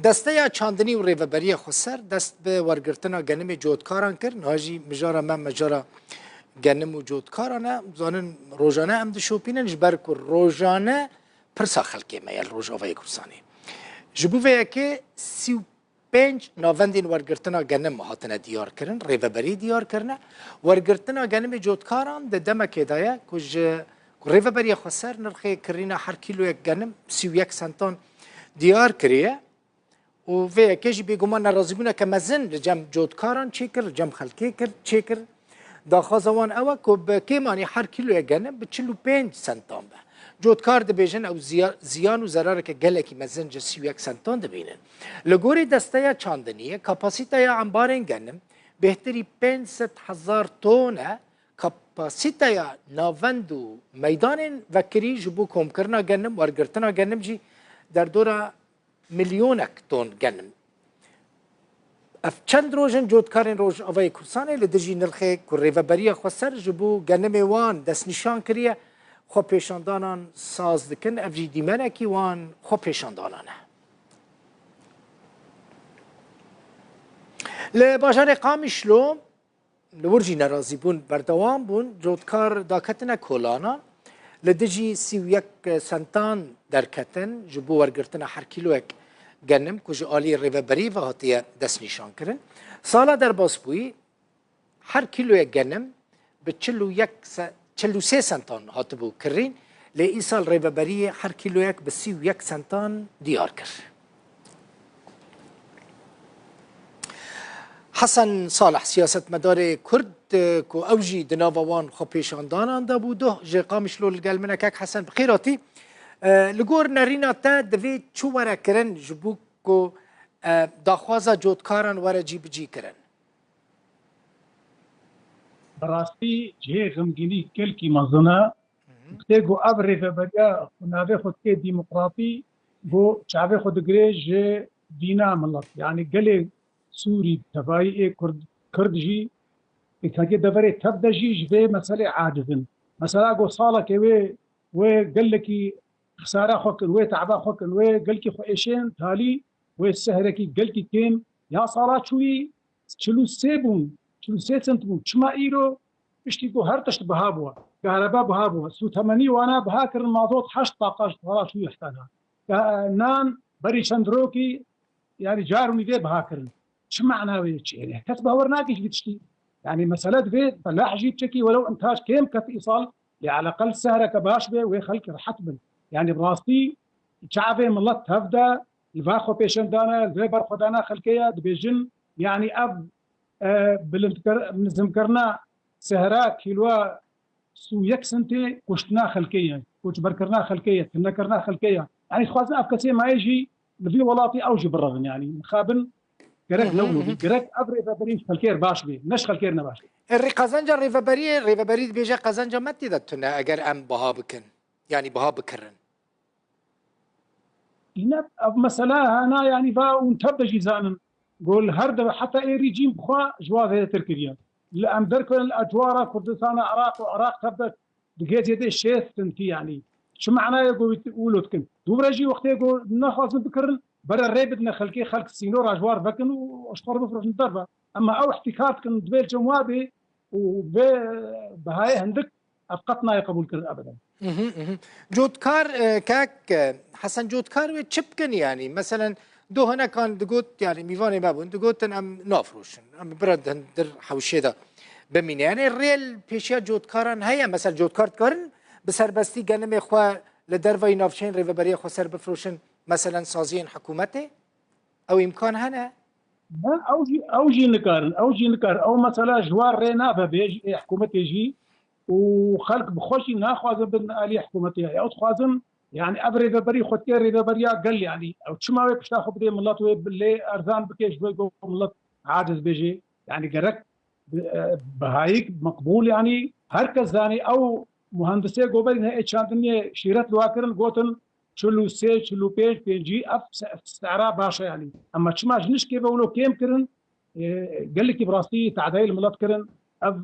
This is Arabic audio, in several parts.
دسته چاندنی و ریوبری خسر دست به ورگرتنا گنم جودکاران کرد ناجی مجارا من مجارا گنم و جودکارانه زانن روزانه ام دشوپینن جبر کر روزانه پرسا خلقی میل روز آوای کرسانی جبوه که 35 نوندین ورگرتنا گنم هاتنه دیار کردن ریوبری دیار کردن ورگرتنا گنم جودکاران ده دمک دایا کج ریوبری خسر نرخی کرینا هر کیلو یک گنم 31 سنتان دیار کریه و وی کجی بیگمان ناراضی بونه که مزن جم جودکاران چیکر جم خلکی کرد چیکر داخازوان اوا کو به کیمانی هر کیلو گنم به 45 سنتان به جودکار ده بیجن او زیان و ضرر که گله کی مزن ج 31 سنتان ده بینن لگوری دسته چاندنیه کپاسیته انبارین گنم بهتری 500,000 تونه کپاسیته ناوندو میدان وکری جبو کم کرنا گنم ورگرتنا گنم جی در دوره میلیونک تون گنم اف چند روزن جودکارین روز آوای کرسانه لدجی نرخه کریوبری خسر جبو گنم وان دست نشان کریه خو پیشاندانان ساز دکن اف جی دیمنه کی وان خو پیشاندانانه لباجار قامشلو لورجی نرازی بون بردوام بون جودکار داکتنه کولانا لدجی 31 سنتان درکتن جبو ورگرتنه هر کیلوک گنم کج آلی ریوبری و هاتیه دست نشان کرن سالا در باسپوی هر کیلو گنم به 43 سنتان هاتبو کرین لی ای سال ریوبری هر کیلو یک به 31 سنتان دیار کرد حسن صالح سیاست مدار کرد کو اوجی دناوان خو پیشاندانان دا بودو جه قامشلو لگل منکک حسن بخیراتی لگور نرینا تا دوی چو وره کرن جبو کو داخوازا جودکاران وره جی بجی کرن براستی جه غمگینی کلکی مزنه تيجو ابري فبدا نافي خد كي ديمقراطي بو شعبي خد جريج دينا ملط يعني قال سوري تباي كرد جي كاكي دفري تبدا جي جبي مسألة عاجزن مسألة جو صالة كي وقال لك خسارة خوكن تعبا خوكن قال لك خو ايشين تالي السهرة كي قال لك كين يا صالة شوي شلو سيبون شلو سيتنتبون شما ايرو اشتيكو هرتشت بهابوا كهرباء بهابوا سو 80 وانا بهاكر المازوت حشت طاقه خلاص شو يحتاجها نان بري شندروكي يعني جاروني ذي بهاكر شو معناه ويش يعني كتب ورناكيش بتشتي يعني مسألة ذي فلاح جيت شكي ولو انتاج كيم كت ايصال على الاقل سهره كباش به ويخلك رحتبن يعني براستي شعبي ملت هفدا الفاخو بيشن دانا الفيبر خدانا خلكيه دبيجن يعني اب بنذكرنا سهرا كيلوا سو يك سنتي كشتنا خلكيه كوش بركرنا خلكيه كنا كرنا خلكيه يعني خوازنا افكاسي ما يجي لفي ولاتي اوجي بالرغم يعني مخابن كرك لونو كرك ابري فبريش خلكير باش بي نش خلكير نباش الري قزنجة ريفبري بيجا قزنجة ما تدتنا اگر ام بها بكن يعني بها بكرن هنا مسألة هنا يعني با ونتبدا جيزان قول هرد حتى اي ريجيم بخوا جواز هذا تركيا لأم دركن الأجوار كردستان عراق تبدا بقيت يدي الشيث تنتي يعني شو معناه يقولوا تكن دوبرجي وقت يقول نخلص بكرن برا الريبد خلقي خلق السينور أجوار بكن واشطر بفرش الضربة أما أو احتكار كن دبيل جوابي وبهاي هندك أبقتنا يقبول كرن أبدا جودكار كاك حسن جودكار وتشبكن يعني مثلا دو هنا كان دقوت يعني ميفاني بابون دقوتن ام نافروشن ام برد هندر حوشي ده بمين يعني الريل بيشيا جودكارن هيا مثلا جودكار كارن بسربستي جنم اخوا لدرفاي نافشين ريفبري اخوا سر بفروشن مثلا سازين حكومتي او امكان هنا لا اوجي نكارن او مثلا جوار رينا بيجي حكومتي يجي وخلق بخوشي ناخذ بن الي حكومتي او تخازن يعني ابري ببري خوتي ريبريا قال يعني او تشما باش تاخذ بدي ملات باللي ارزان بكيش بيقول ملات عاجز بيجي يعني قرك بهايك مقبول يعني هركز يعني او مهندسي جوبل هي شاندني شيرت لواكرن قوتن شلو سي شلو بيجي اف استعراء باشا يعني اما تشما جنش كيف ولو كيم كرن قال لك براسي تعديل ملات كرن اف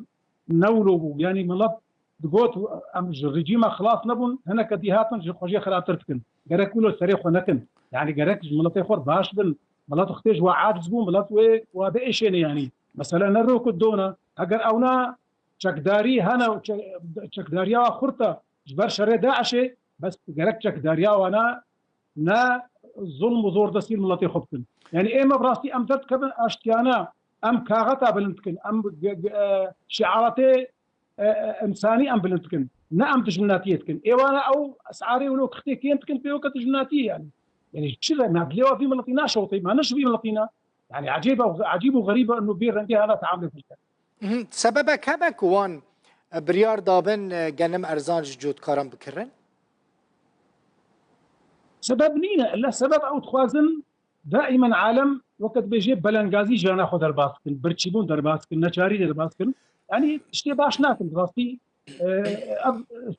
نولو يعني ملات دقوت ام الرجيم خلاص نبون هنا كديهاتن خوجي خاطرتكن قرا كله سريخ ونكن يعني قرا ملطي خور باش بن ملات اختيج وعاجز بو ملات وبايشين يعني مثلا نرو كدونا اگر اونا چکداری هنا چکداریا خورتا جبر شر داعش بس جرك چکداریا وانا نا ظلم وزور دسيل ملاتي خبتن يعني ايما براسي ام درت كبن اشتيانا ام كاغتا بلنتكن ام شعاراتي انساني ام بلنتكن نعم تجمناتيتكن ايوانا او اسعاري ولو كختي كينتكن في وقت تجمناتي يعني شيء ما بليوا في ملطينا شوطي ما نشبي ملطينا يعني عجيب وغريبه انه بير عندي انا تعامل في الكلام سببك هبك وان بريار دابن جنم ارزانج جود كارم بكرن سبب نينا الا سبب او تخوازن دائما عالم وقت بيجي بلنغازي جانا خو درباسكن برچيبون درباسكن نچاري درباسكن يعني اشتي باش ناكن راستي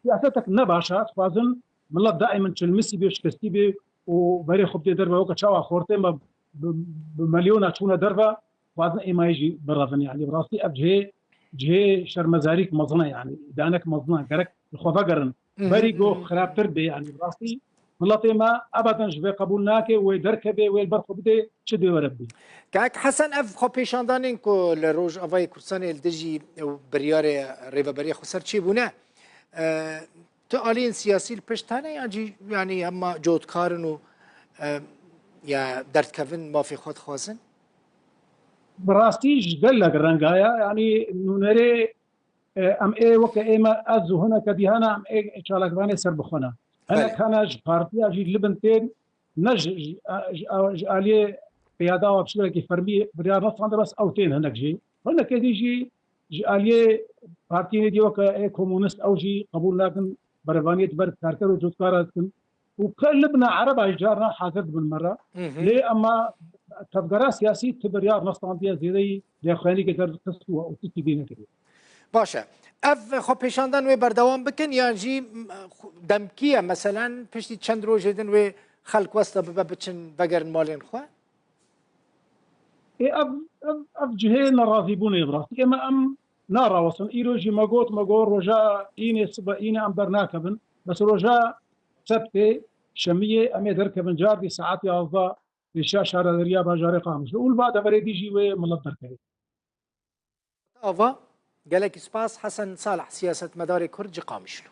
سياستك نباشا تخوازن ملت دائما تلمسي بيش كستي بي وبري خبتي دربا وقت شاوا خورتي بمليون تشونا دربا خوازن اما يجي برافن يعني براستي جهه شرمزاريك مزنه يعني دانك مزنه كرك الخوفا قرن بري جو خرابتر بي يعني براستي ملتي ما ابدا جبه قبول ناكي ويدركبه ويلبرخبدي شدي وربي كاك حسن اف خو پیشاندانین کو لروج اوای کورسان الدجی بريار ريفا بريا خسر چی بونه تو آلین سیاسی پشتانه يعني اما جود کارن و یا درد کفن ما في خود خوازن براستي جدل لك الرنقايا يعني نونري ام اي وكا ايما ازو هنا كديهانا ام اي شالك باني سر بخونا انا كان بارتي اجي لبنتين نج الي قياده وبشكل كي فرمي بريار نص بس اوتين هناك هنا كيجي الي بارتي دي وكا اي كومونست او جي قبول لكن برفانيه برد كاركر وجود كاركن وكلبنا عرب اجارنا حاضر بالمره ليه اما تفقرا سياسي تبريار نصطانتيا زيدي لخواني كدر تسوى او تتبين كده باشه اف خو پیشاندان و بردوام بکن یا جی دمکیه مثلا پشتی چند روز دن و خلق وسط بچن بگرن مالین خو اف جهه راضيبون يبراسي اما ام نارا وصل ايروجي ماغور رجا ايني سبا ايني ام برناكبن بس رجا سبتي شميه امي دركبن جاردي ساعات يا الشاشة دريا باجاري قامش والبعد بريدي جي وملط دركبي آوا قالك سباس حسن صالح سياسة مدار كرد قامشلو